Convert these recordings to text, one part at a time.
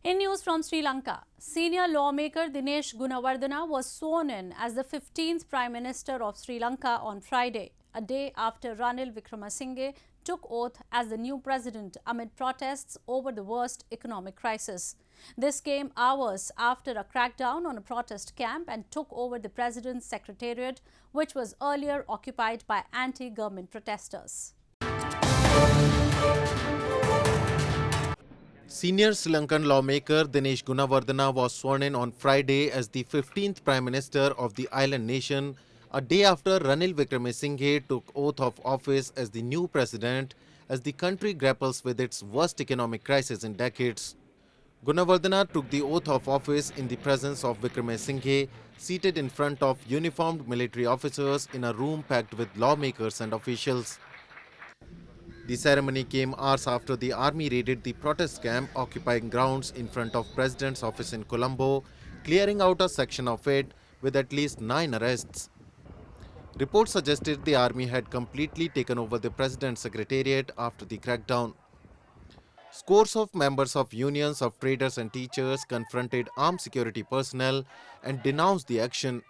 In news from Sri Lanka, senior lawmaker Dinesh Gunawardena was sworn in as the 15th Prime Minister of Sri Lanka on Friday, a day after Ranil Wickremesinghe took oath as the new president amid protests over the worst economic crisis. This came hours after a crackdown on a protest camp and took over the president's secretariat, which was earlier occupied by anti-government protesters. Senior Sri Lankan lawmaker Dinesh Gunawardena was sworn in on Friday as the 15th Prime Minister of the island nation, a day after Ranil Wickremesinghe took oath of office as the new president as the country grapples with its worst economic crisis in decades. Gunawardena took the oath of office in the presence of Wickremesinghe, seated in front of uniformed military officers in a room packed with lawmakers and officials. The ceremony came hours after the army raided the protest camp occupying grounds in front of President's office in Colombo, clearing out a section of it with at least 9 arrests. Reports suggested the army had completely taken over the President's Secretariat after the crackdown. Scores of members of unions of traders and teachers confronted armed security personnel and denounced the action.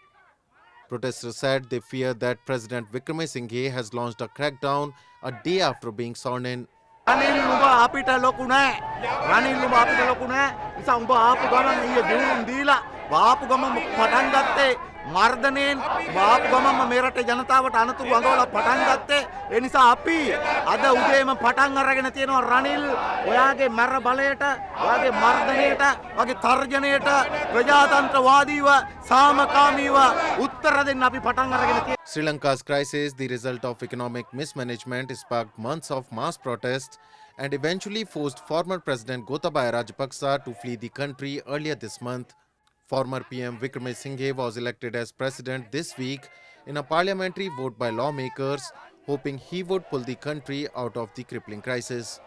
Protesters said they fear that President Wickremesinghe has launched a crackdown a day after being sworn in. Ranil apita loku nae. Ranil apita loku nae. Isa umba aapu gaman iye diunum dila. Aapu gaman patan gatte mardanen. Aapu gaman me rate janatawata anaturu angawala patan gatte. E nisa api ada udema patan aragena tiyenawa Ranil oyage mara baleta, oyage mardaneta, oyage tarjaneta, prajatantrawadiwa, samakamiwa uttara denna api patan aragena tiyenawa. Sri Lanka's crisis, the result of economic mismanagement, sparked months of mass protests and eventually forced former President Gotabaya Rajapaksa to flee the country earlier this month. Former PM Wickremesinghe was elected as president this week in a parliamentary vote by lawmakers, hoping he would pull the country out of the crippling crisis.